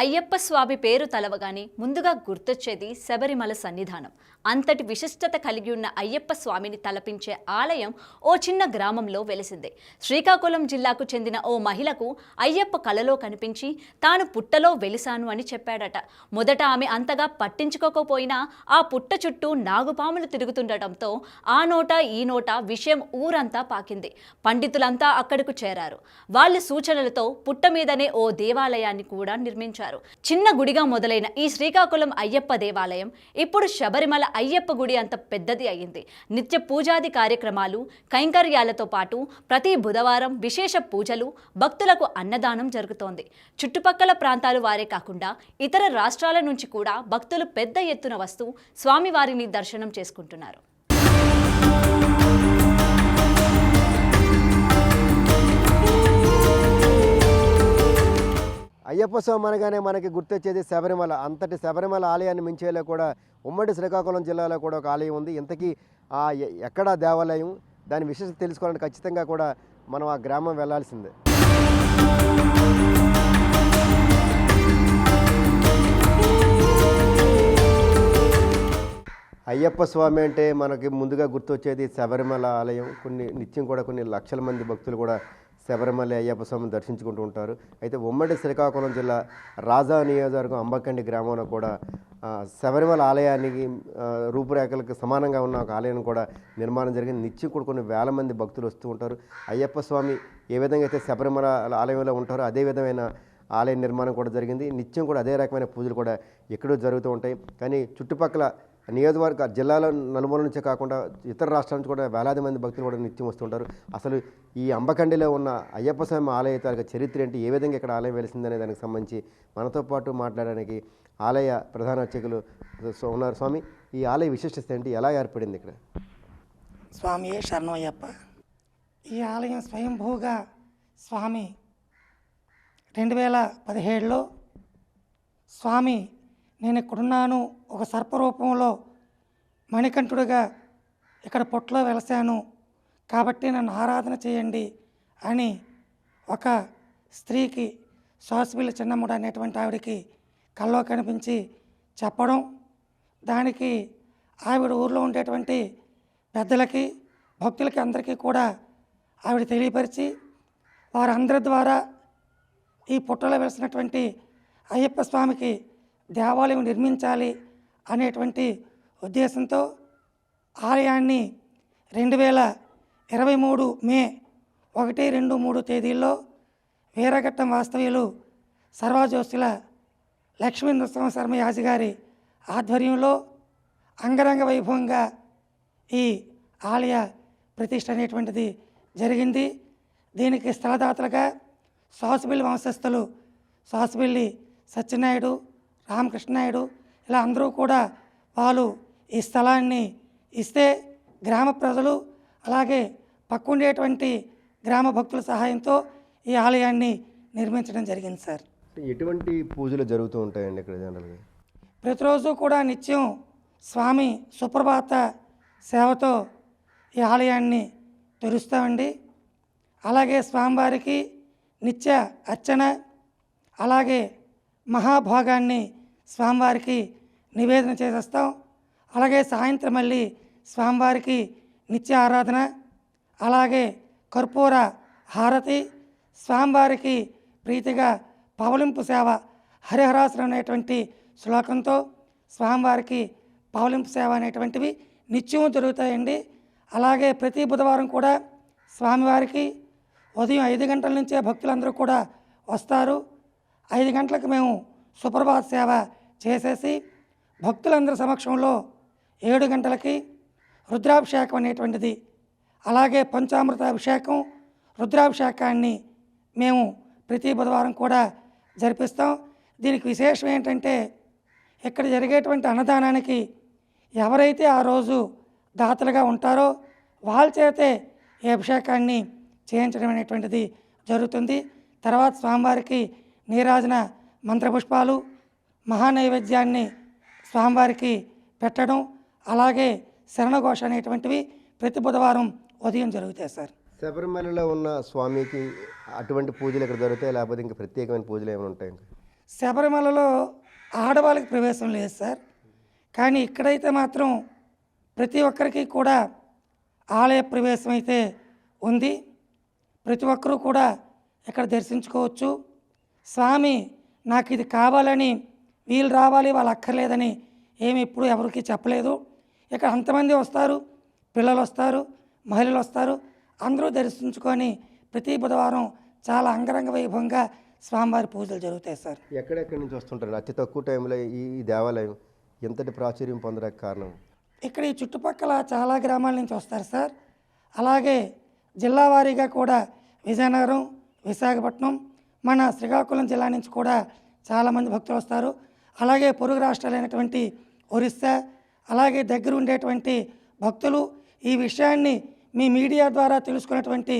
అయ్యప్ప స్వామి పేరు తలవగానే ముందుగా గుర్తొచ్చేది శబరిమల సన్నిధానం. అంతటి విశిష్టత కలిగి ఉన్న అయ్యప్ప స్వామిని తలపించే ఆలయం ఓ చిన్న గ్రామంలో వెలిసింది. శ్రీకాకుళం జిల్లాకు చెందిన ఓ మహిళకు అయ్యప్ప కలలో కనిపించి తాను పుట్టలో వెలిసాను అని చెప్పాడట. మొదట ఆమె అంతగా పట్టించుకోకపోయినా ఆ పుట్ట చుట్టూ నాగుపాములు తిరుగుతుండటంతో ఆ నోట ఈ నోట విషయం ఊరంతా పాకింది. పండితులంతా అక్కడకు చేరారు. వాళ్ళ సూచనలతో పుట్ట మీదనే ఓ దేవాలయాన్ని కూడా నిర్మించారు. చిన్న గుడిగా మొదలైన ఈ శ్రీకాకుళం అయ్యప్ప దేవాలయం ఇప్పుడు శబరిమల అయ్యప్ప గుడి అంత పెద్దది అయింది. నిత్య పూజాది కార్యక్రమాలు, కైంకర్యాలతో పాటు ప్రతి బుధవారం విశేష పూజలు, భక్తులకు అన్నదానం జరుగుతోంది. చుట్టుపక్కల ప్రాంతాల వారే కాకుండా ఇతర రాష్ట్రాల నుంచి కూడా భక్తులు పెద్ద ఎత్తున వస్తూ స్వామివారిని దర్శనం చేసుకుంటున్నారు. అయ్యప్ప స్వామి అనగానే మనకి గుర్తొచ్చేది శబరిమల. అంతటి శబరిమల ఆలయాన్ని మించేలా కూడా ఉమ్మడి శ్రీకాకుళం జిల్లాలో కూడా ఒక ఆలయం ఉంది. ఇంతకీ ఎక్కడ దేవాలయం, దాని విశేషత తెలుసుకోవాలని ఖచ్చితంగా కూడా మనం ఆ గ్రామం వెళ్లాల్సిందే. అయ్యప్ప స్వామి అంటే మనకి ముందుగా గుర్తొచ్చేది శబరిమల ఆలయం. నిత్యం కూడా కొన్ని లక్షల మంది భక్తులు కూడా శబరిమల అయ్యప్ప స్వామిని దర్శించుకుంటూ ఉంటారు. అయితే ఉమ్మడి శ్రీకాకుళం జిల్లా రాజా నియోజకవర్గం అంబకండి గ్రామంలో కూడా శబరిమల ఆలయానికి రూపురేఖలకు సమానంగా ఉన్న ఒక ఆలయం కూడా నిర్మాణం జరిగింది. నిత్యం కూడా కొన్ని వేల మంది భక్తులు వస్తూ ఉంటారు. అయ్యప్ప స్వామి ఏ విధంగా అయితే శబరిమల ఆలయంలో ఉంటారో అదే విధమైన ఆలయ నిర్మాణం కూడా జరిగింది. నిత్యం కూడా అదే రకమైన పూజలు కూడా ఎక్కడో జరుగుతూ ఉంటాయి. కానీ చుట్టుపక్కల నియోజకవర్గ జిల్లాలో నలుమూల నుంచే కాకుండా ఇతర రాష్ట్రాల నుంచి కూడా వేలాది మంది భక్తులు కూడా నిత్యం వస్తుంటారు. అసలు ఈ అంబకండిలో ఉన్న అయ్యప్ప స్వామి ఆలయ తాలూకా చరిత్ర ఏంటి, ఏ విధంగా ఇక్కడ ఆలయం వెలిసిందనే దానికి సంబంధించి మనతో పాటు మాట్లాడడానికి ఆలయ ప్రధాన అర్చకులు ఉన్నారు. స్వామి, ఈ ఆలయ విశిష్టత ఏంటి, ఎలా ఏర్పడింది ఇక్కడ? స్వామి శరణయ్యప్ప. ఈ ఆలయం స్వయంభూగా స్వామి 2017లో స్వామి నేను ఇక్కడున్నాను, ఒక సర్పరూపంలో మణికంఠుడిగా ఇక్కడ పొట్టలో వెలసాను కాబట్టి నన్ను ఆరాధన చేయండి అని ఒక స్త్రీకి, శ్వాసపిల్లి చిన్నమ్ముడు అనేటువంటి ఆవిడకి కల్లో కనిపించి చెప్పడం, దానికి ఆవిడ ఊర్లో ఉండేటువంటి పెద్దలకి, భక్తులకి అందరికీ కూడా ఆవిడ తెలియపరిచి వారందరి ద్వారా ఈ పుట్టలో వెలిసినటువంటి అయ్యప్ప స్వామికి దేవాలయం నిర్మించాలి అనేటువంటి ఉద్దేశంతో ఆలయాన్ని 2023 మే 1, 2, 3 తేదీల్లో వీరఘట్టం వాస్తవ్యులు సర్వజోస్తుల లక్ష్మీ నృసింహశర్మ యాజి గారి ఆధ్వర్యంలో అంగరంగ వైభవంగా ఈ ఆలయ ప్రతిష్ఠ అనేటువంటిది జరిగింది. దీనికి స్థలదాతలుగా శ్వాసబిల్లి వంశస్థులు శ్వాసబిల్లి సత్యనాయుడు, రామకృష్ణనాయుడు ఇలా అందరూ కూడా వాళ్ళు ఈ స్థలాన్ని ఇస్తే గ్రామ ప్రజలు అలాగే పక్కుండేటువంటి గ్రామ భక్తుల సహాయంతో ఈ ఆలయాన్ని నిర్మించడం జరిగింది. సార్, ఎటువంటి పూజలు జరుగుతూ ఉంటాయండి ఇక్కడ జనరల్గా? ప్రతిరోజు కూడా నిత్యం స్వామి సుప్రభాత సేవతో ఈ ఆలయాన్ని తెరుస్తామండి. అలాగే స్వామివారికి నిత్య అర్చన, అలాగే మహాభోగాన్ని స్వామివారికి నివేదన చేసేస్తాం. అలాగే సాయంత్రం మళ్ళీ స్వామివారికి నిత్య ఆరాధన, అలాగే కర్పూర హారతి, స్వామివారికి ప్రీతిగా పవలింపు సేవ, హరిహరాసురం అనేటువంటి శ్లోకంతో స్వామివారికి పవలింపు సేవ అనేటువంటివి నిత్యం జరుగుతాయండి. అలాగే ప్రతి బుధవారం కూడా స్వామివారికి ఉదయం 5 గంటల నుంచే భక్తులందరూ కూడా వస్తారు. 5 గంటలకు మేము సుప్రభాత సేవ చేసేసి భక్తులందరి సమక్షంలో 7 గంటలకి రుద్రాభిషేకం అనేటువంటిది, అలాగే పంచామృత అభిషేకం, రుద్రాభిషేకాన్ని మేము ప్రతి బుధవారం కూడా జరిపిస్తాం. దీనికి విశేషం ఏంటంటే ఇక్కడ జరిగేటువంటి అన్నదానానికి ఎవరైతే ఆ రోజు దాతలుగా ఉంటారో వాళ్ళ చేతే ఈ అభిషేకాన్ని చేయించడం అనేటువంటిది జరుగుతుంది. తర్వాత స్వామివారికి నీరాజన మంత్రపుష్పాలు, మహానైవేద్యాన్ని స్వామివారికి పెట్టడం, అలాగే శరణఘోష అనేటువంటివి ప్రతి బుధవారం ఉదయం జరుగుతాయి. సార్, శబరిమలలో ఉన్న స్వామికి అటువంటి పూజలు ఇక్కడ జరుగుతాయి, లేకపోతే ఇంకా ప్రత్యేకమైన పూజలు ఏమైనా ఉంటాయి? శబరిమలలో ఆడవాళ్ళకి ప్రవేశం లేదు సార్. కానీ ఇక్కడైతే మాత్రం ప్రతి ఒక్కరికి కూడా ఆలయ ప్రవేశం అయితే ఉంది. ప్రతి ఒక్కరూ కూడా ఇక్కడ దర్శించుకోవచ్చు. స్వామి నాకు ఇది కావాలని, వీళ్ళు రావాలి వాళ్ళు అక్కర్లేదని ఏమి ఇప్పుడు ఎవరికి చెప్పలేదు. ఇక్కడ అంతమంది వస్తారు, పిల్లలు వస్తారు, మహిళలు వస్తారు, అందరూ దర్శించుకొని ప్రతి బుధవారం చాలా అంగరంగ వైభవంగా స్వామివారి పూజలు జరుగుతాయి సార్. ఎక్కడెక్కడి నుంచి వస్తుంటారు? అతి తక్కువ టైంలో ఈ దేవాలయం ఎంతటి ప్రాచుర్యం పొందడానికి కారణం? ఇక్కడ ఈ చుట్టుపక్కల చాలా గ్రామాల నుంచి వస్తారు సార్. అలాగే జిల్లా వారీగా కూడా విజయనగరం, విశాఖపట్నం, మన శ్రీకాకుళం జిల్లా నుంచి కూడా చాలామంది భక్తులు వస్తారు. అలాగే పొరుగు రాష్ట్రాలైనటువంటి ఒరిస్సా, అలాగే దగ్గర ఉండేటువంటి భక్తులు ఈ విషయాన్ని మీ మీడియా ద్వారా తెలుసుకున్నటువంటి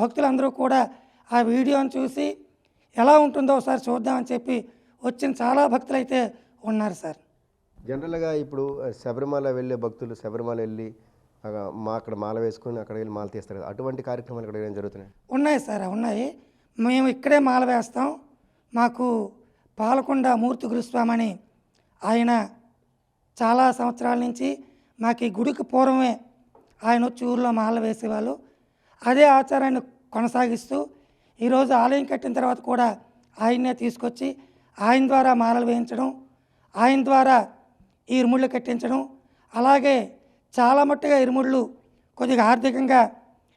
భక్తులందరూ కూడా ఆ వీడియోని చూసి ఎలా ఉంటుందో ఒకసారి చూద్దామని చెప్పి వచ్చిన చాలా భక్తులు అయితే ఉన్నారు సార్. జనరల్గా ఇప్పుడు శబరిమల వెళ్ళే భక్తులు శబరిమల వెళ్ళి అక్కడ మాల వేసుకొని అక్కడ వెళ్ళి మాల తీస్తారు కదా, అటువంటి కార్యక్రమాలు ఇక్కడ ఏం జరుగుతున్నాయి? ఉన్నాయి సార్, ఉన్నాయి. మేము ఇక్కడే మాల వేస్తాం. మాకు పాలకొండ మూర్తి గురుస్వామి అని ఆయన చాలా సంవత్సరాల నుంచి మాకు ఈ గుడికి పూర్వమే ఆయన వచ్చి ఊరిలో మాల వేసేవాళ్ళు. అదే ఆచారాన్ని కొనసాగిస్తూ ఈరోజు ఆలయం కట్టిన తర్వాత కూడా ఆయన్నే తీసుకొచ్చి ఆయన ద్వారా మాలలు వేయించడం, ఆయన ద్వారా ఈ ఇరుముళ్ళు కట్టించడం, అలాగే చాలా మట్టుగా ఇరుముళ్ళు కొద్దిగా ఆర్థికంగా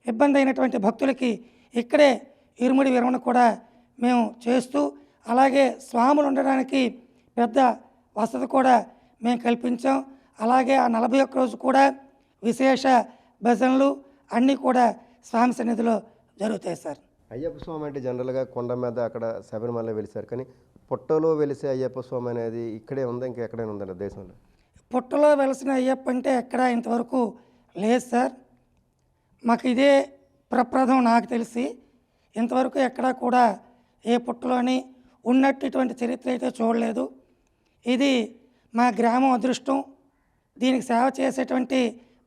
ఇబ్బంది అయినటువంటి భక్తులకి ఇక్కడే ఇరుముడి విరమణ కూడా మేము చేస్తూ, అలాగే స్వాములు ఉండడానికి పెద్ద వసతి కూడా మేము కల్పించాం. అలాగే ఆ 41 రోజు కూడా విశేష భజనలు అన్నీ కూడా స్వామి సన్నిధిలో జరుగుతాయి సార్. అయ్యప్ప స్వామి అంటే జనరల్గా కొండ మీద అక్కడ శబరిమల వెలిసారు, కానీ పుట్టలో వెలిసే అయ్యప్ప స్వామి అనేది ఇక్కడే ఉందా, ఇంకా ఎక్కడైనా ఉందండి దేశంలో? పుట్టలో వెలిసిన అయ్యప్ప అంటే ఎక్కడ ఇంతవరకు లేదు సార్. మాకు ఇదే ప్రప్రథం నాకు తెలిసి. ఇంతవరకు ఎక్కడా కూడా ఏ పుట్టలోని ఉన్నట్టు ఇటువంటి చరిత్ర అయితే చూడలేదు. ఇది మా గ్రామం అదృష్టం. దీనికి సేవ చేసేటువంటి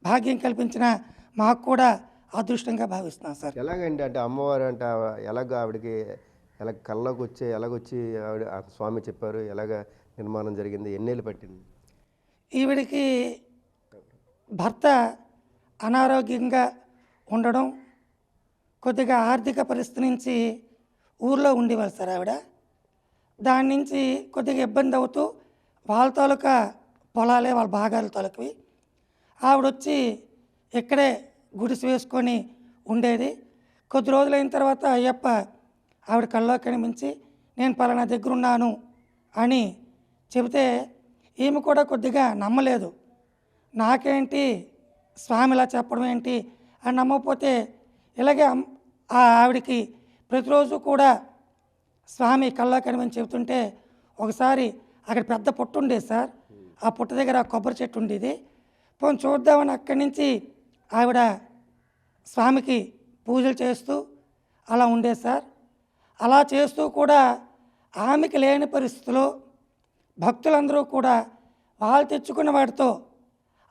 భాగ్యం కల్పించిన మాకు కూడా అదృష్టంగా భావిస్తున్నాం సార్. ఎలాగండి అంటే అమ్మవారు అంటే ఆవిడకి కళ్ళలోకి ఎలాగొచ్చి ఆవిడ స్వామి చెప్పారు, ఎలాగ నిర్మాణం జరిగింది, ఎన్నేళ్ళు పట్టింది? ఈవిడికి భర్త అనారోగ్యంగా ఉండడం, కొద్దిగా ఆర్థిక పరిస్థితి నుంచి ఊర్లో ఉండేవారు సార్ ఆవిడ. దాని నుంచి కొద్దిగా ఇబ్బంది అవుతూ వాళ్ళ తాలూకా పొలాలే వాళ్ళ భాగాల తాలూకవి. ఆవిడొచ్చి ఇక్కడే గుడిసి వేసుకొని ఉండేది. కొద్ది రోజులైన తర్వాత అయ్యప్ప ఆవిడ కళ్ళలో కనిపించి నేను పలానా దగ్గరున్నాను అని చెబితే ఈమె కూడా కొద్దిగా నమ్మలేదు. నాకేంటి స్వామి ఇలా చెప్పడం ఏంటి అని నమ్మకపోతే ఇలాగే ఆవిడికి ప్రతిరోజు కూడా స్వామి కళ్ళలో కనిపించి చెబుతుంటే ఒకసారి అక్కడ పెద్ద పుట్ట ఉండేది సార్. ఆ పుట్ట దగ్గర కొబ్బరి చెట్టు ఉండేది. పోనీ చూద్దామని అక్కడి నుంచి ఆవిడ స్వామికి పూజలు చేస్తూ అలా ఉండేది సార్. అలా చేస్తూ కూడా ఆమెకి లేని పరిస్థితిలో భక్తులందరూ కూడా వాళ్ళు తెచ్చుకున్న వాటితో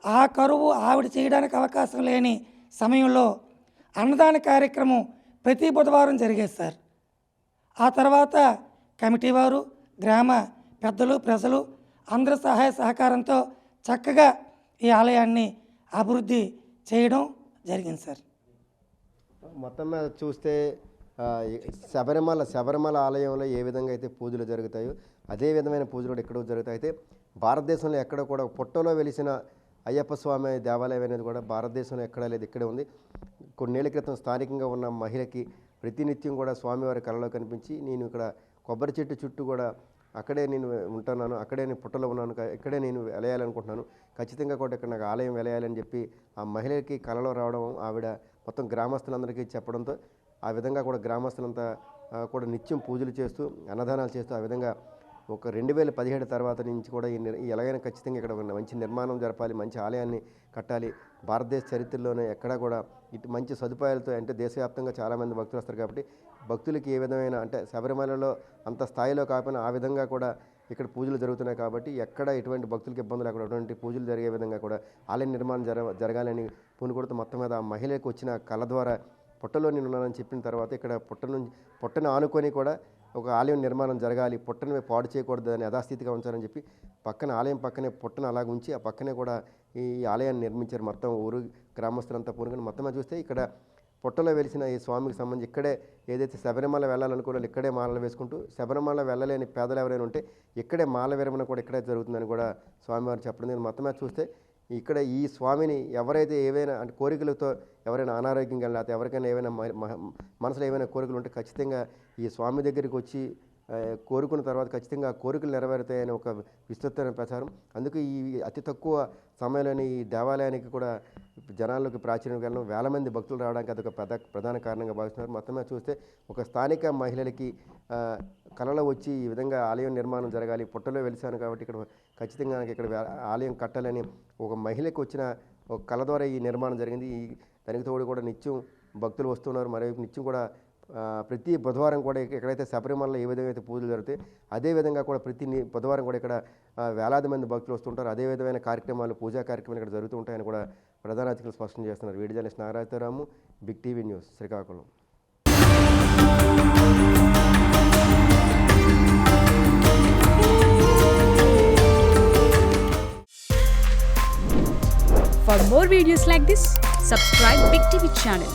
ఆ కరువు ఆవిడ చేయడానికి అవకాశం లేని సమయంలో అన్నదాన కార్యక్రమం ప్రతి బుధవారం జరిగేది సార్. ఆ తర్వాత కమిటీ వారు, గ్రామ పెద్దలు, ప్రజలు అందరి సహాయ సహకారంతో చక్కగా ఈ ఆలయాన్ని అభివృద్ధి చేయడం జరిగింది సార్. మొత్తం మీద చూస్తే శబరిమల ఆలయంలో ఏ విధంగా అయితే పూజలు జరుగుతాయో అదే విధమైన పూజలు కూడా ఇక్కడ జరుగుతాయి. అయితే భారతదేశంలో ఎక్కడ కూడా పుట్టలో వెలిసిన అయ్యప్ప స్వామి దేవాలయం అనేది కూడా భారతదేశంలో ఎక్కడా లేదు, ఇక్కడే ఉంది. కొన్నేళ్ల క్రితం స్థానికంగా ఉన్న మహిళకి ప్రతినిత్యం కూడా స్వామివారి కళలో కనిపించి నేను ఇక్కడ కొబ్బరి చెట్టు చుట్టూ కూడా అక్కడే నేను ఉంటున్నాను, అక్కడే నేను పుట్టలో ఉన్నాను, ఇక్కడే నేను వెలయాలనుకుంటున్నాను, ఖచ్చితంగా కూడా ఇక్కడ నాకు ఆలయం వెలయాలని చెప్పి ఆ మహిళకి కళలో రావడం, ఆవిడ మొత్తం గ్రామస్తులందరికీ చెప్పడంతో ఆ విధంగా కూడా గ్రామస్తులంతా కూడా నిత్యం పూజలు చేస్తూ అన్నదానాలు చేస్తూ ఆ విధంగా ఒక 2017 తర్వాత నుంచి కూడా ఎలాగైనా ఖచ్చితంగా ఇక్కడ ఉన్న మంచి నిర్మాణం జరపాలి, మంచి ఆలయాన్ని కట్టాలి. భారతదేశ చరిత్రలోనే ఎక్కడా కూడా ఇటు మంచి సదుపాయాలతో, అంటే దేశవ్యాప్తంగా చాలామంది భక్తులు వస్తారు కాబట్టి భక్తులకి ఏ విధమైన అంటే శబరిమలలో అంత స్థాయిలో కాకపోయినా ఆ విధంగా కూడా ఇక్కడ పూజలు జరుగుతున్నాయి కాబట్టి ఎక్కడ ఎటువంటి భక్తులకు ఇబ్బందులు లేకుండా అటువంటి పూజలు జరిగే విధంగా కూడా ఆలయ నిర్మాణం జరగాలని పూనుకొడుతూ మొత్తం మీద ఆ మహిళకు వచ్చిన కళ ద్వారా పుట్టలో నేను ఉన్నానని చెప్పిన తర్వాత ఇక్కడ పుట్టను ఆనుకొని కూడా ఒక ఆలయం నిర్మాణం జరగాలి, పుట్టని పాడు చేయకూడదు అని యథాస్థితిగా ఉంచాలని చెప్పి పక్కన ఆలయం పక్కనే పుట్టను అలాగ ఉంచి ఆ పక్కనే కూడా ఈ ఆలయాన్ని నిర్మించారు. మొత్తం ఊరు గ్రామస్తులంతా పూనుకొని మొత్తం చూస్తే ఇక్కడ పుట్టలో వెలిసిన ఈ స్వామికి సంబంధించి ఇక్కడే ఏదైతే శబరిమల వెళ్ళాలనుకున్న వాళ్ళు ఇక్కడే మాలలు వేసుకుంటూ, శబరిమల వెళ్ళలేని పేదలు ఎవరైనా ఉంటే ఇక్కడే మాల విరమణ కూడా ఇక్కడే జరుగుతుందని కూడా స్వామివారు చెప్పడం. నేను మొత్తం చూస్తే ఇక్కడ ఈ స్వామిని ఎవరైతే ఏవైనా అంటే కోరికలతో ఎవరైనా అనారోగ్యంగా లేకపోతే ఎవరికైనా ఏవైనా మనసులో ఏవైనా కోరికలు ఉంటే ఖచ్చితంగా ఈ స్వామి దగ్గరికి వచ్చి కోరుకున్న తర్వాత ఖచ్చితంగా ఆ కోరికలు నెరవేరుతాయని ఒక విస్తృతమైన ప్రచారం. అందుకే ఈ అతి తక్కువ సమయంలోని ఈ దేవాలయానికి కూడా జనాల్లోకి ప్రాచుర్యం వెళ్ళడం, వేల మంది భక్తులు రావడానికి అదొక ప్రధాన కారణంగా భావిస్తున్నారు. మొత్తమే చూస్తే ఒక స్థానిక మహిళలకి కళలో వచ్చి ఈ విధంగా ఆలయం నిర్మాణం జరగాలి, పుట్టలో వెలిసాను కాబట్టి ఇక్కడ ఖచ్చితంగా నాకు ఇక్కడ ఆలయం కట్టాలని ఒక మహిళకి వచ్చిన ఒక కళ ద్వారా ఈ నిర్మాణం జరిగింది. ఈ దానికి తోడు కూడా నిత్యం భక్తులు వస్తున్నారు. మరోవైపు నిత్యం కూడా ప్రతి బుధవారం కూడా ఎక్కడైతే శబరిమలలో ఏ విధంగా అయితే పూజలు జరుగుతాయి అదేవిధంగా కూడా ప్రతి బుధవారం కూడా ఇక్కడ వేలాది మంది భక్తులు వస్తుంటారు. అదే విధమైన కార్యక్రమాలు, పూజా కార్యక్రమాలు ఇక్కడ జరుగుతూ ఉంటాయని కూడా ప్రధాన అతిథులు స్పష్టం చేస్తున్నారు. Video journalist Nagarajaramu, big TV news, Srikakulam. For more videos like this, subscribe Big TV channel.